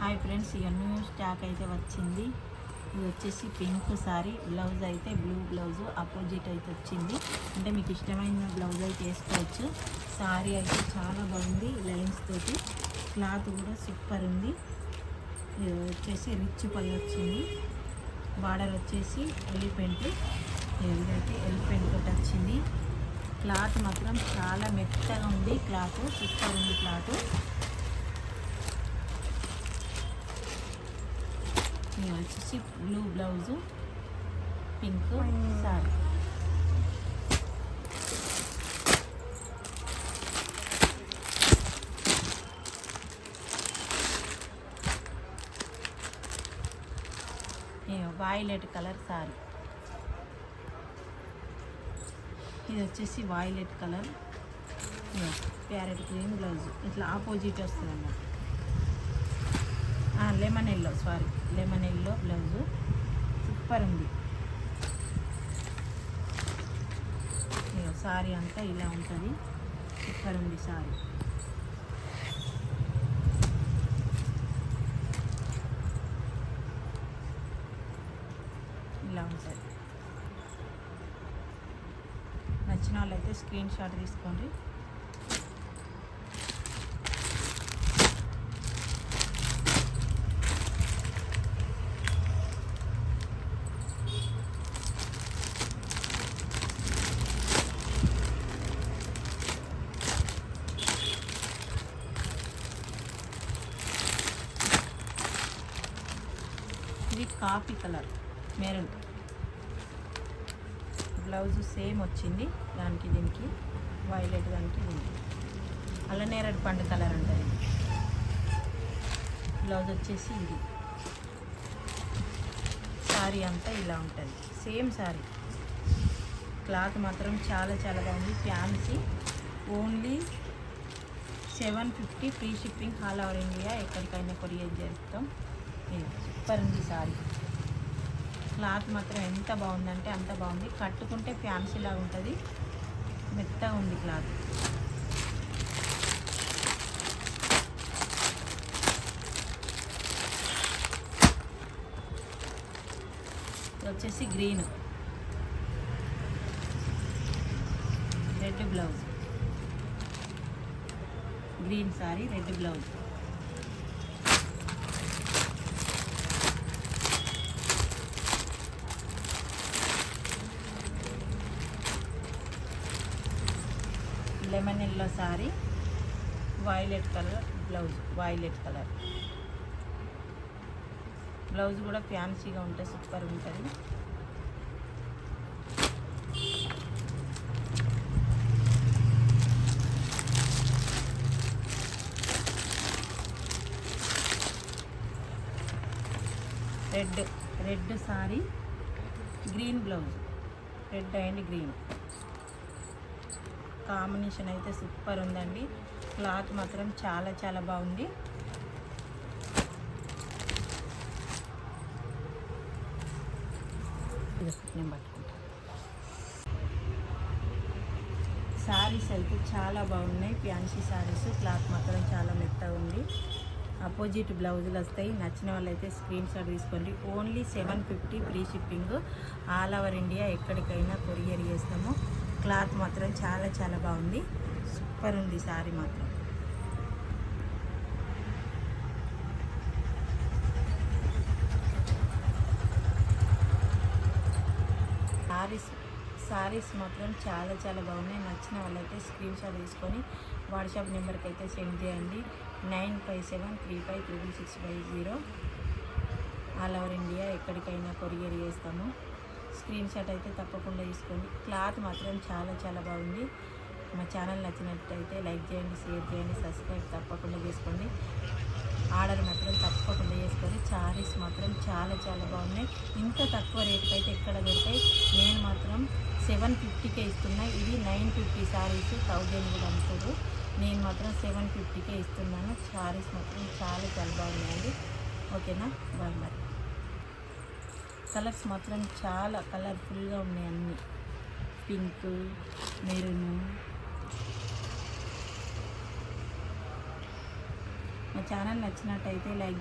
Hi friends, ఇక new stock అయితే వచ్చింది. ఇది వచ్చేసి పింక్ సారీ, బ్లౌజ్ అయితే బ్లూ బ్లౌజ్ అపోజిట్ అయితే వచ్చింది. అంటే మీకు ఇష్టమైన బ్లౌజ్ అయితే వేసుకోవచ్చు. సారీ అయితే చాలా బాగుంది, లైన్స్ తోటి. క్లాత్ కూడా సూపర్ ఉంది. ఇది వచ్చేసి రిచ్ పళ్ళు వచ్చింది. బార్డర్ వచ్చేసి ఎలిఫెంట్, ఇదైతే ఎలిఫెంట్ తోటి వచ్చింది. క్లాత్ మాత్రం చాలా మెత్తగా ఉంది. క్లాత్ సూపర్ ఉంది. క్లాత్ ఇది వచ్చేసి blue blouse, pink sorry. Violet colour sorry. ఇది వచ్చేసి violet colour, parrot green blouse. ఇట్లా ఆపోజిట్ వస్తుంది అన్నమాట. Lemon yellow, sorry, lemon yellow blouse super ఉంది. సారీ అంతా ఇలా ఉంటుంది, సూపర్ ఉంది సారీ. ఇలా ఉంటుంది. నచ్చిన వాళ్ళైతే స్క్రీన్ షాట్ తీసుకోండి. ఇది coffee colour maroon blouse same వచ్చింది. దానికి దీనికి వైలెట్, దానికి దీనికి అల్లనేరేడు పండు కలర్ అంటారు. ఇది బ్లౌజ్ వచ్చేసి ఇది. సారీ అంతా ఇలా ఉంటుంది, సేమ్ సారీ. క్లాత్ మాత్రం చాలా చాలా బాగుంది. Fancy, only 750 free shipping, all over India. ఎక్కడికైనా కొరియర్ చేస్తాం. సూపర్ ఉంది సారీ. క్లాత్ మాత్రం ఎంత బాగుందంటే అంత బాగుంది. కట్టుకుంటే ఫ్యాన్సీలా ఉంటుంది, మెత్తగా ఉంది క్లాత్. వచ్చేసి green, red blouse, green sorry, red blouse. Lemon yellow sorry, violet colour blouse, violet colour blouse కూడా ఫ్యాన్సీగా ఉంటుంది, సూపర్ ఉంటుంది. Red sorry, green blouse, red and green combination అయితే సూపర్ ఉందండి. క్లాత్ మాత్రం చాలా చాలా బాగుంది. నేను పట్టుకుంటా. సారీస్ అయితే చాలా బాగున్నాయి, ఫ్యాన్సీ సారీస్. క్లాత్ మాత్రం చాలా మెత్తగా ఉంది. అపోజిట్ బ్లౌజులు వస్తాయి. నచ్చిన వాళ్ళైతే స్క్రీన్ షాట్ తీసుకోండి. Only 750 free shipping, all over India. ఎక్కడికైనా కొరియర్ చేస్తాము. క్లాత్ మాత్రం చాలా చాలా బాగుంది, సూపర్ ఉంది సారీ మాత్రం. సారీస్ మాత్రం చాలా చాలా బాగున్నాయి. నచ్చిన వాళ్ళైతే స్క్రీన్ షాట్ తీసుకొని వాట్సాప్ నెంబర్కి అయితే సెండ్ చేయండి. 9573536650. ఆల్ ఓవర్ ఇండియా, ఎక్కడికైనా కొరియర్ చేస్తాము. స్క్రీన్ షాట్ అయితే తప్పకుండా తీసుకోండి. క్లాత్ మాత్రం చాలా చాలా బాగుంది. మా ఛానల్ నచ్చినట్టయితే లైక్ చేయండి, షేర్ చేయండి, సబ్స్క్రైబ్ తప్పకుండా చేసుకోండి. ఆర్డర్ మాత్రం తప్పకుండా చేసుకోండి. సారీస్ మాత్రం చాలా చాలా బాగున్నాయి. ఇంత తక్కువ రేటుకి అయితే ఎక్కడ దొరుకుతాయి. నేను మాత్రం 750కే ఇస్తున్నా. ఇది 950 సారీస్, 1000 కూడా అమ్ముతారు. నేను మాత్రం 750కే ఇస్తున్నాను. సారీస్ మాత్రం చాలా చాలా బాగున్నాయండి. ఓకేనా, బాయ్. మరి కలర్స్ మాత్రం చాలా కలర్ఫుల్గా ఉన్నాయి. అన్నీ పింక్, మెరూన్. మా ఛానల్ నచ్చినట్టయితే లైక్